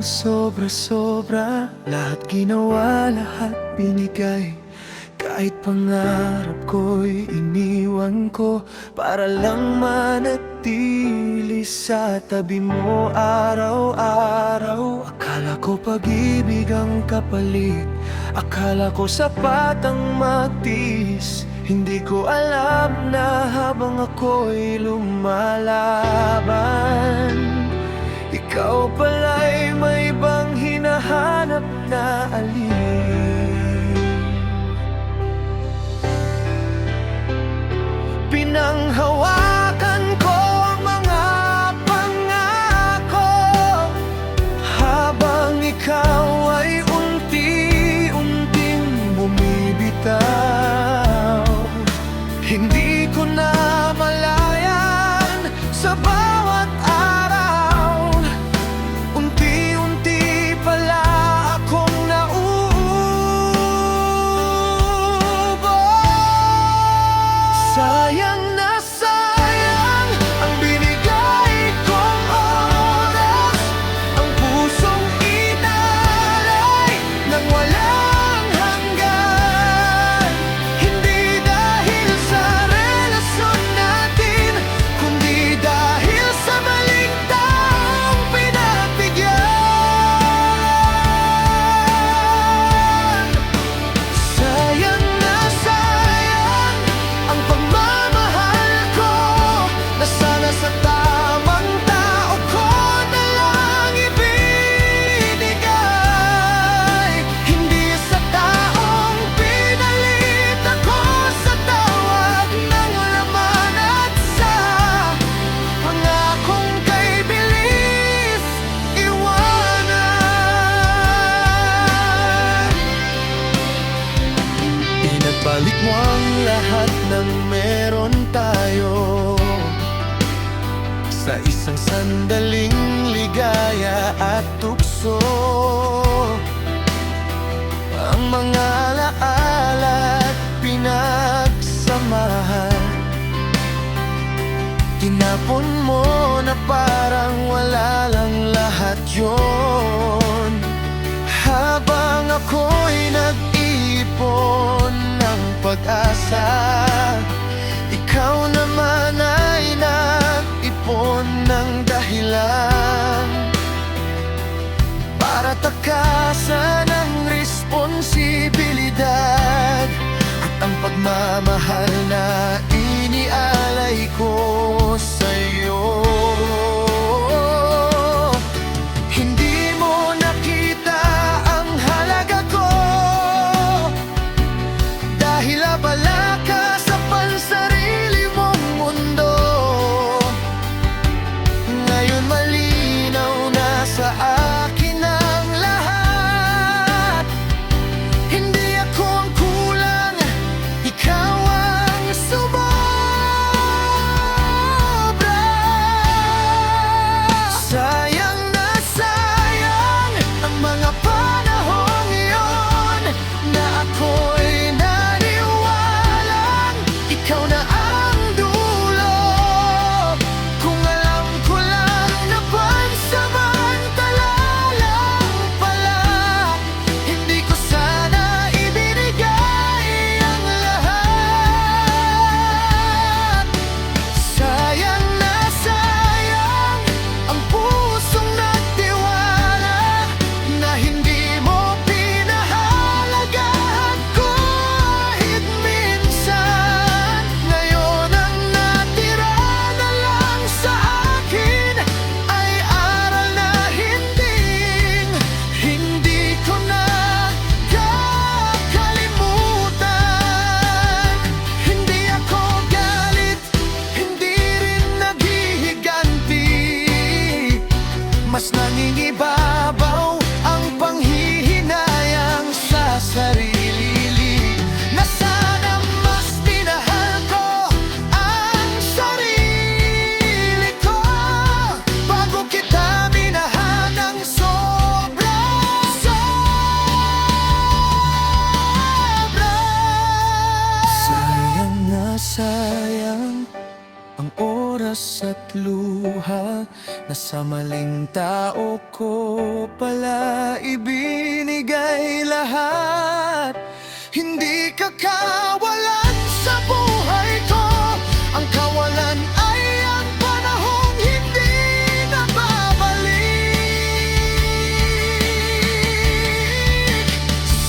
sobra-sobra. Lahat ginawa, lahat binigay. Kahit pangarap ko'y iniwan ko para lang manatili sa tabi mo araw-araw. Akala ko pag-ibig ang kapalit, akala ko sapat ang magtiis. Hindi ko alam na habang ako'y lumalaban, ikaw pala'y may ibang hinahanap na alin. Pinanghawakan ko ang mga pangako habang ikaw ay unti-unting bumibitaw. Hindi ko na malayan sa bawat araw, unti-unti pala akong nauubos. Sayang na sayang ang binigay kong oras, ang pusong inalay nang walang hanggan. Hindi dahil sa relasyon natin, kundi dahil sa maling taong pinagbigyan. Sayang na sayang ang pagmamahal ko, na sana sa tamang tao ko na lang ibinigay. Hindi sa taong pinalit ako sa tawag ng laman at sa pangakong kay bilis iwanan. Pinagbalik mo ang lahat ng meron tayo sa isang sandaling ligaya at tukso. Ang mga alaala't pinagsamahan, tinapon mo na parang wala lang lahat yon. Habang ako'y nag-iipon ng pag-asa, ikaw naman ay nag-ipon ng dahilan para takasan ang responsibilidad at ang pagmamahal na inialay ko sa'yo. Hindi mo nakita ang halaga ko dahil abala ka sa pansarili mong mundo. Ngayon malinaw na sa akin ang lahat. Hindi ako ang kulang, ikaw ang sumobra. Sayang na sayang ang mga panahong iyon na ako'y naniwalang ikaw na ang dulo. Kung alam ko lang na pansamantala lang pala, hindi ko sana ibinigay ang lahat. Sayang na sayang ang pusong nagtiwala na hindi mo pinahalagahan kahit minsan. Ngayon ang natira na lang sa akin ay aral na hindi ko na kakalimutan. Hindi ako galit, hindi rin naghihiganti, mas nangingibabaw ang panghihinayang sa sarili na sana mas minahal ko ang sarili ko bago kita minahal ng sobra-sobra. Sayang na sayang ang oras at luha, na sa maling tao ko pala ibinigay lahat. Hindi ka kawalan sa buhay ko. Ang kawalan ay ang panahong hindi na babalik.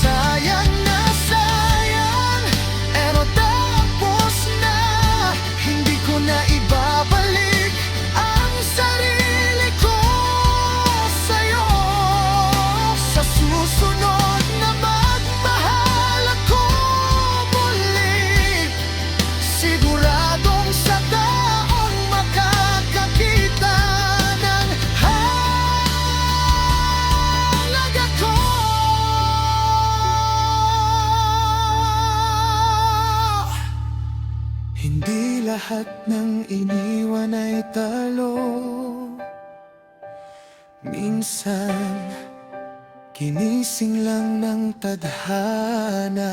Sayang na sayang, pero tapos na. Hindi ko na ibabalik ang sarili ko sa'yo. Sa susunod na magmahal ako muli, siguradong sa taong makakakita ng halaga ko. Hindi lahat ng iniwan ay talo. Minsan, ginising lang ng tadhana.